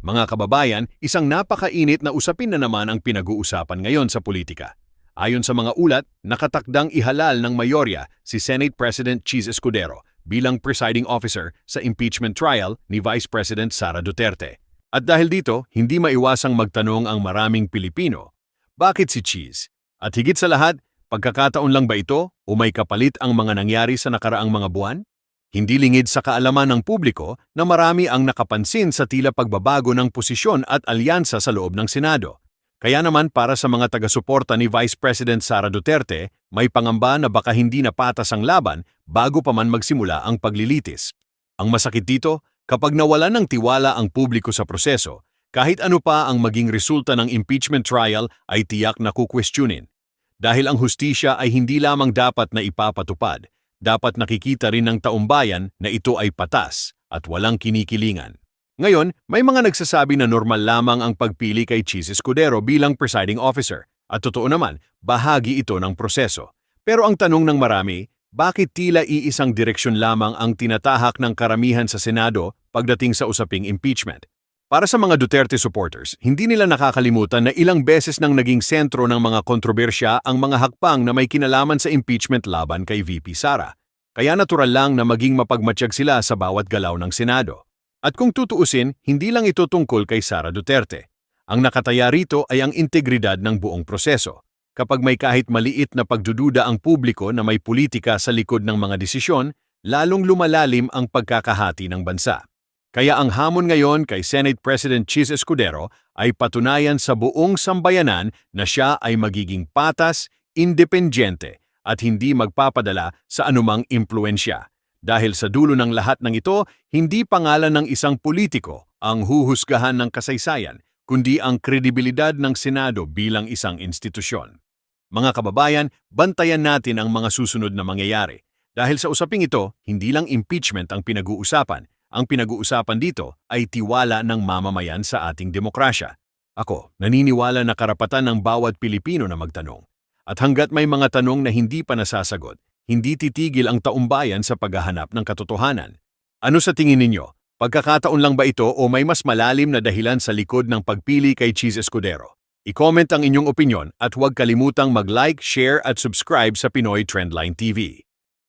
Mga kababayan, isang napakainit na usapin na naman ang pinag-uusapan ngayon sa politika. Ayon sa mga ulat, nakatakdang ihalal ng mayorya si Senate President Cheese Escudero bilang presiding officer sa impeachment trial ni Vice President Sara Duterte. At dahil dito, hindi maiwasang magtanong ang maraming Pilipino, bakit si Cheese? At higit sa lahat, pagkakataon lang ba ito o may kapalit ang mga nangyari sa nakaraang mga buwan? Hindi lingid sa kaalaman ng publiko na marami ang nakapansin sa tila pagbabago ng posisyon at alyansa sa loob ng Senado. Kaya naman para sa mga taga-suporta ni Vice President Sara Duterte, may pangamba na baka hindi na patas ang laban bago pa man magsimula ang paglilitis. Ang masakit dito, kapag nawala ng tiwala ang publiko sa proseso, kahit ano pa ang maging resulta ng impeachment trial ay tiyak na kukwestiyonin. Dahil ang hustisya ay hindi lamang dapat na ipapatupad, dapat nakikita rin ng taumbayan na ito ay patas at walang kinikilingan. Ngayon, may mga nagsasabi na normal lamang ang pagpili kay Cheese Escudero bilang presiding officer at totoo naman, bahagi ito ng proseso. Pero ang tanong ng marami, bakit tila iisang direksyon lamang ang tinatahak ng karamihan sa Senado pagdating sa usaping impeachment? Para sa mga Duterte supporters, hindi nila nakakalimutan na ilang beses nang naging sentro ng mga kontrobersya ang mga hakbang na may kinalaman sa impeachment laban kay VP Sara. Kaya natural lang na maging mapagmatsyag sila sa bawat galaw ng Senado. At kung tutuusin, hindi lang ito tungkol kay Sara Duterte. Ang nakataya rito ay ang integridad ng buong proseso. Kapag may kahit maliit na pagdududa ang publiko na may politika sa likod ng mga desisyon, lalong lumalalim ang pagkakahati ng bansa. Kaya ang hamon ngayon kay Senate President Cheese Escudero ay patunayan sa buong sambayanan na siya ay magiging patas, independyente at hindi magpapadala sa anumang impluensya. Dahil sa dulo ng lahat ng ito, hindi pangalan ng isang politiko ang huhusgahan ng kasaysayan, kundi ang kredibilidad ng Senado bilang isang institusyon. Mga kababayan, bantayan natin ang mga susunod na mangyayari. Dahil sa usaping ito, hindi lang impeachment ang pinag-uusapan. Ang pinag-uusapan dito ay tiwala ng mamamayan sa ating demokrasya. Ako, naniniwala na karapatan ng bawat Pilipino na magtanong. At hanggat may mga tanong na hindi pa nasasagot, hindi titigil ang taumbayan sa paghahanap ng katotohanan. Ano sa tingin ninyo? Pagkakataon lang ba ito o may mas malalim na dahilan sa likod ng pagpili kay Cheese Escudero? I-comment ang inyong opinyon at huwag kalimutang mag-like, share at subscribe sa Pinoy Trendline TV.